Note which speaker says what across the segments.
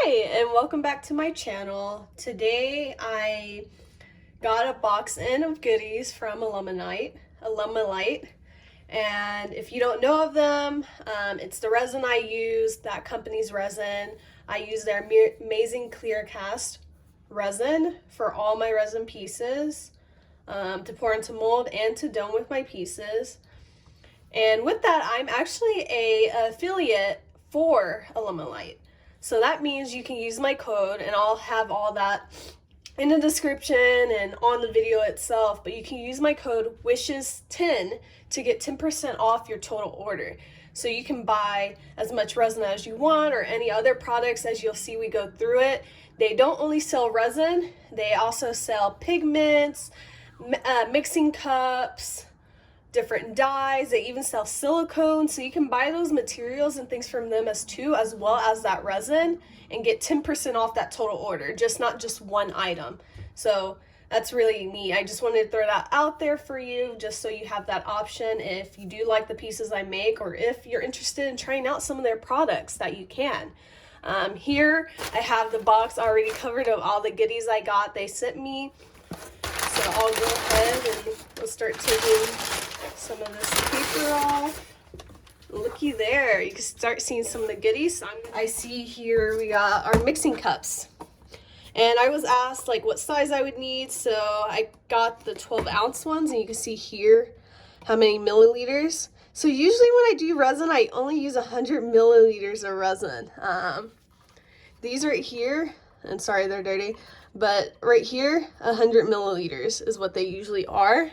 Speaker 1: Hi, and welcome back to my channel. Today I got a box in of goodies from Alumilite, and if you don't know of them, it's the resin I use, that company's resin. I use their amazing clear cast resin for all my resin pieces, to pour into mold and to dome with my pieces. And with that, I'm actually an affiliate for Alumilite. So that means you can use my code, and I'll have all that in the description and on the video itself, but you can use my code WISHES10 to get 10% off your total order. So you can buy as much resin as you want or any other products. As you'll see, we go through it. They don't only sell resin, they also sell pigments, mixing cups, different dyes. They even sell silicone, so you can buy those materials and things from them as well as that resin, and get 10% off that total order, not just one item. So that's really neat. I just wanted to throw that out there for you, just so you have that option if you do like the pieces I make, or if you're interested in trying out some of their products, that you can. Here I have the box already covered of all the goodies I got they sent me. So I'll go ahead and we'll start taking some of this paper off. Looky there, you can start seeing some of the goodies. I see here we got our mixing cups, and I was asked like what size I would need, so I got the 12-ounce ones, and you can see here how many milliliters. So usually when I do resin, I only use 100 milliliters of resin. These right here, and sorry they're dirty, but right here 100 milliliters is what they usually are.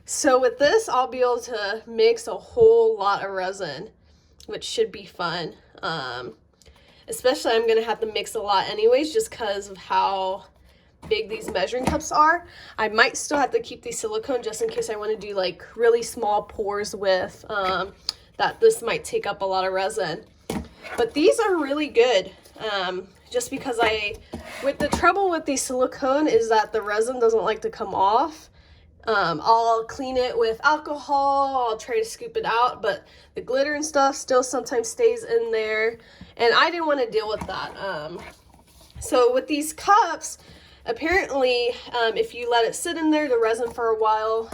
Speaker 1: So with this, I'll be able to mix a whole lot of resin, which should be fun. Especially I'm gonna have to mix a lot anyways, just because of how big these measuring cups are. I might still have to keep these silicone just in case I want to do like really small pours with, that this might take up a lot of resin. But these are really good, just because with the trouble with these silicone is that the resin doesn't like to come off. I'll clean it with alcohol, I'll try to scoop it out, but the glitter and stuff still sometimes stays in there, and I didn't want to deal with that. So with these cups, apparently, if you let it sit in there, the resin, for a while,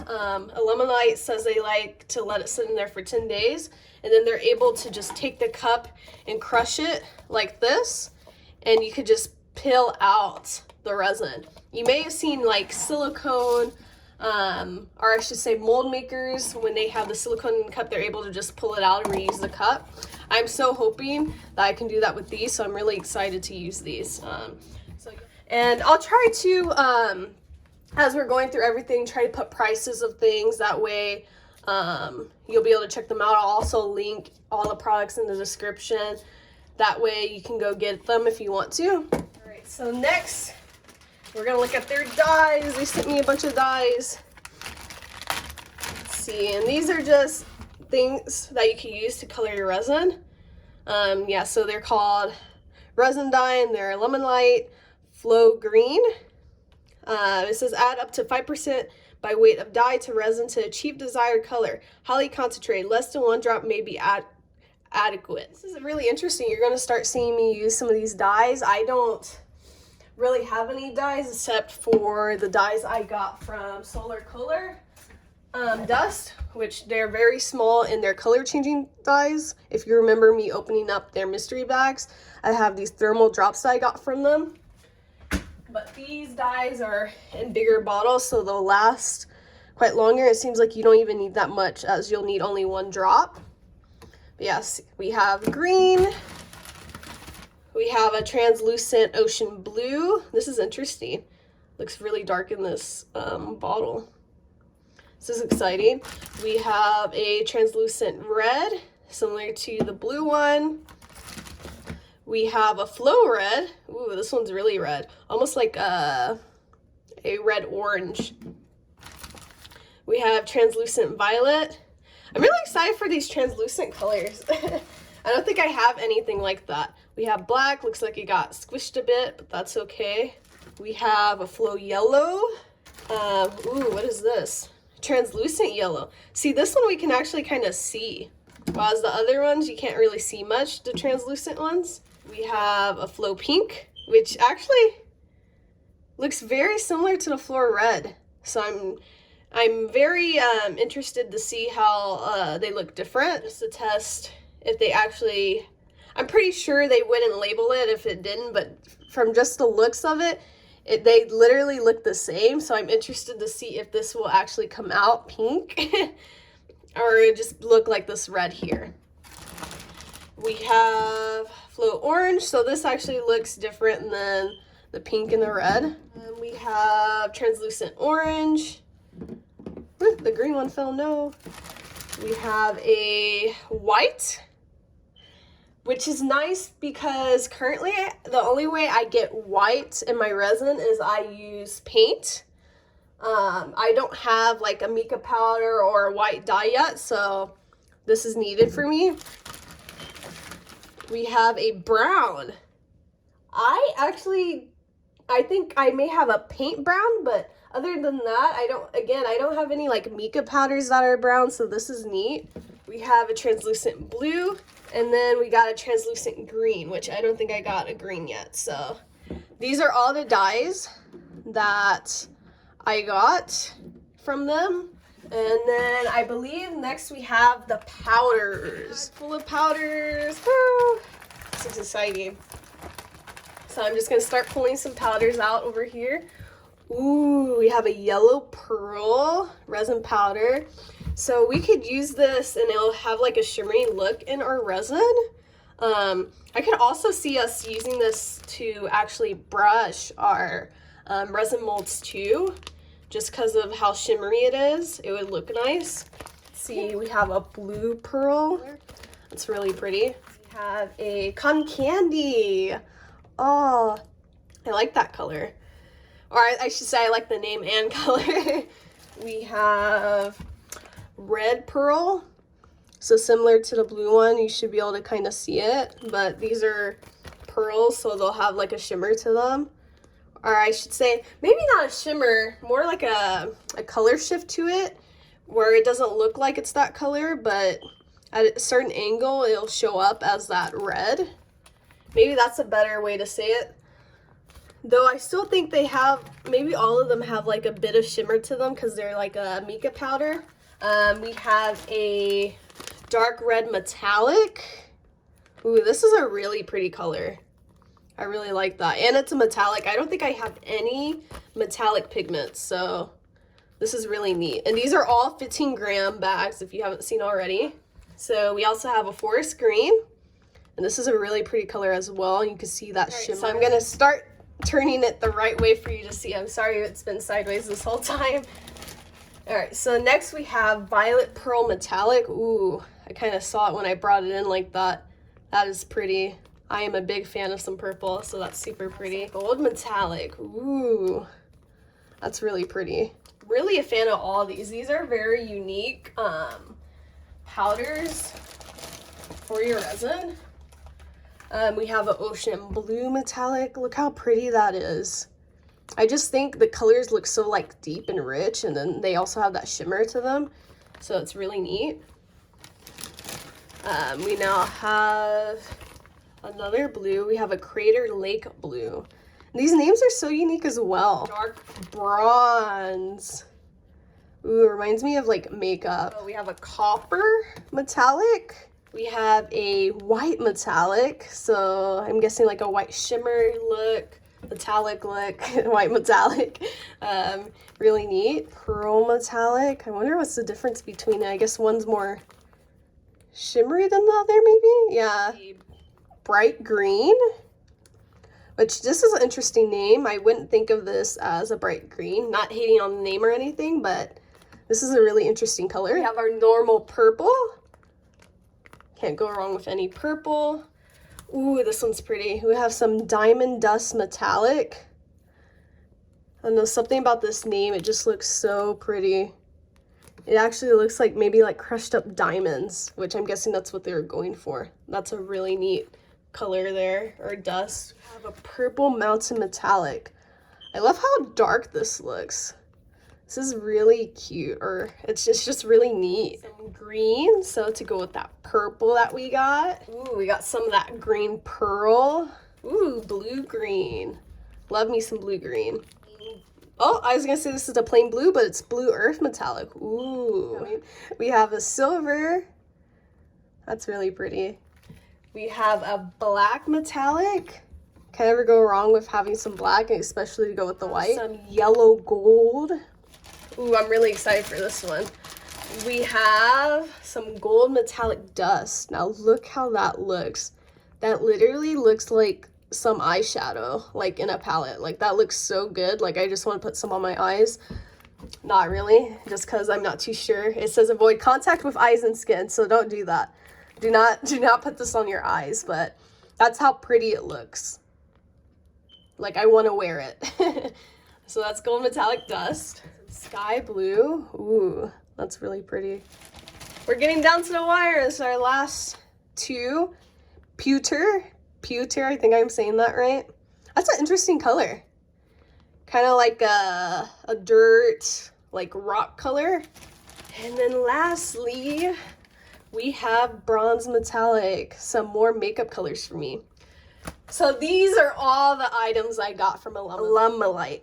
Speaker 1: Alumilite says they like to let it sit in there for 10 days, and then they're able to just take the cup and crush it like this, and you could just peel out the resin. You may have seen like silicone, or I should say mold makers, when they have the silicone cup, they're able to just pull it out and reuse the cup. I'm so hoping that I can do that with these, so I'm really excited to use these. And I'll try to, as we're going through everything, try to put prices of things. That way you'll be able to check them out. I'll also link all the products in the description. That way you can go get them if you want to. All right, so next we're gonna look at their dyes. They sent me a bunch of dyes. Let's see, and these are just things that you can use to color your resin. Yeah, so they're called resin dye, and they're Alumilite Flow Green. It says add up to 5% by weight of dye to resin to achieve desired color. Highly concentrated, less than 1 drop may be adequate. This is really interesting. You're gonna start seeing me use some of these dyes. I don't really have any dyes except for the dyes I got from Solar Color Dust, which they're very small in their color changing dyes. If you remember me opening up their mystery bags, I have these thermal drops that I got from them. But these dyes are in bigger bottles, so they'll last quite longer. It seems like you don't even need that much, as you'll need only 1 drop. But yes, we have green. We have a translucent ocean blue. This is interesting. Looks really dark in this bottle. This is exciting. We have a translucent red, similar to the blue one. We have a flow red. Ooh, this one's really red. Almost like a red orange. We have translucent violet. I'm really excited for these translucent colors. I don't think I have anything like that. We have black, looks like it got squished a bit, but that's okay. We have a flow yellow. Ooh, what is this? Translucent yellow. See, this one we can actually kind of see. Whereas the other ones, you can't really see much, the translucent ones. We have a Flow Pink, which actually looks very similar to the Floor Red. So I'm very interested to see how they look different, just to test if they actually, I'm pretty sure they wouldn't label it if it didn't, but from just the looks of it, they literally look the same. So I'm interested to see if this will actually come out pink or just look like this red here. We have Flow Orange, so this actually looks different than the pink and the red. And we have Translucent Orange. The green one fell, no. We have a white, which is nice because currently the only way I get white in my resin is I use paint. I don't have like a mica powder or a white dye yet, so this is needed for me. We have a brown. I think I may have a paint brown, but other than that, I don't have any like mica powders that are brown, so this is neat. We have a translucent blue, and then we got a translucent green, which I don't think I got a green yet. So these are all the dyes that I got from them. And then I believe next we have the powders. Full of powders. Woo! This is exciting. So I'm just gonna start pulling some powders out over here. Ooh, we have a yellow pearl resin powder. So we could use this and it'll have like a shimmery look in our resin. I could also see us using this to actually brush our resin molds too. Just because of how shimmery it is, it would look nice. Let's see, we have a blue pearl. It's really pretty. We have a cotton candy. Oh, I like that color. Or I should say I like the name and color. We have red pearl. So similar to the blue one, you should be able to kind of see it. But these are pearls, so they'll have like a shimmer to them. Or I should say, maybe not a shimmer, more like a color shift to it, where it doesn't look like it's that color, but at a certain angle, it'll show up as that red. Maybe that's a better way to say it. Though I still think they have, maybe all of them have like a bit of shimmer to them because they're like a mica powder. We have a dark red metallic. Ooh, this is a really pretty color. I really like that. And it's a metallic. I don't think I have any metallic pigments, so this is really neat. And these are all 15-gram bags if you haven't seen already. So we also have a forest green. And this is a really pretty color as well. You can see that shimmer. So I'm going to start turning it the right way for you to see. I'm sorry it's been sideways this whole time. All right, so next we have Violet Pearl Metallic. Ooh, I kind of saw it when I brought it in like that. That is pretty. I am a big fan of some purple, so that's super pretty. Gold Metallic, ooh, that's really pretty. Really a fan of all these. These are very unique powders for your resin. We have an Ocean Blue Metallic. Look how pretty that is. I just think the colors look so like deep and rich, and then they also have that shimmer to them, so it's really neat. We now have another blue. We have a Crater Lake Blue. These names are so unique as well. Dark Bronze. Ooh, it reminds me of like makeup. So we have a Copper Metallic. We have a White Metallic. So I'm guessing like a white shimmer look, metallic look, white metallic. Really neat. Pearl Metallic. I wonder what's the difference between it. I guess one's more shimmery than the other, maybe? Yeah. Bright Green, which this is an interesting name. I wouldn't think of this as a bright green. Not hating on the name or anything, but this is a really interesting color. We have our normal purple. Can't go wrong with any purple. Ooh, this one's pretty. We have some Diamond Dust Metallic. I don't know, something about this name. It just looks so pretty. It actually looks like maybe like crushed up diamonds, which I'm guessing that's what they were going for. That's a really neat color there, or dust. We have a Purple Mountain Metallic. I love how dark this looks. This is really cute, or it's just really neat. Some green, so to go with that purple that we got. Ooh, we got some of that green pearl. Ooh, blue green. Love me some blue green. Oh, I was gonna say this is a plain blue, but it's blue earth metallic. Ooh. We have a silver. That's really pretty. We have a black metallic. Can never go wrong with having some black, especially to go with the white. Some yellow gold. Ooh, I'm really excited for this one. We have some gold metallic dust. Now look how that looks. That literally looks like some eyeshadow, like in a palette. Like that looks so good. Like I just want to put some on my eyes. Not really, just because I'm not too sure. It says avoid contact with eyes and skin, so don't do that. Do not put this on your eyes, but that's how pretty it looks. Like I want to wear it. So that's gold metallic dust. Sky blue. Ooh, that's really pretty. We're getting down to the wire. This is our last two. Pewter, I think I'm saying that right. That's an interesting color. Kind of like a dirt, like rock color. And then lastly, we have bronze metallic, some more makeup colors for me. So these are all the items I got from Alumilite.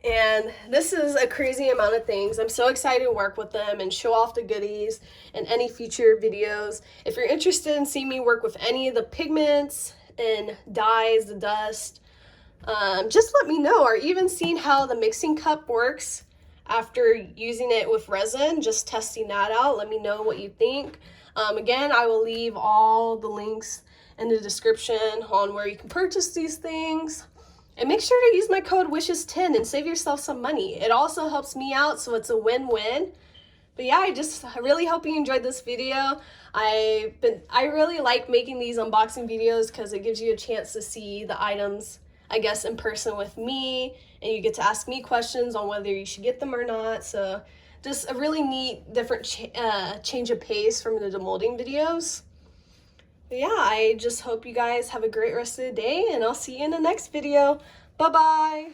Speaker 1: And this is a crazy amount of things. I'm so excited to work with them and show off the goodies in any future videos. If you're interested in seeing me work with any of the pigments and dyes, the dust, just let me know, or even seeing how the mixing cup works after using it with resin, just testing that out. Let me know what you think. Again, I will leave all the links in the description on where you can purchase these things. And make sure to use my code WISHES10 and save yourself some money. It also helps me out, so it's a win-win. But yeah, I really hope you enjoyed this video. I really like making these unboxing videos because it gives you a chance to see the items, I guess, in person with me, and you get to ask me questions on whether you should get them or not. So just a really neat, different change of pace from the demolding videos. But yeah, I just hope you guys have a great rest of the day, and I'll see you in the next video. Bye-bye.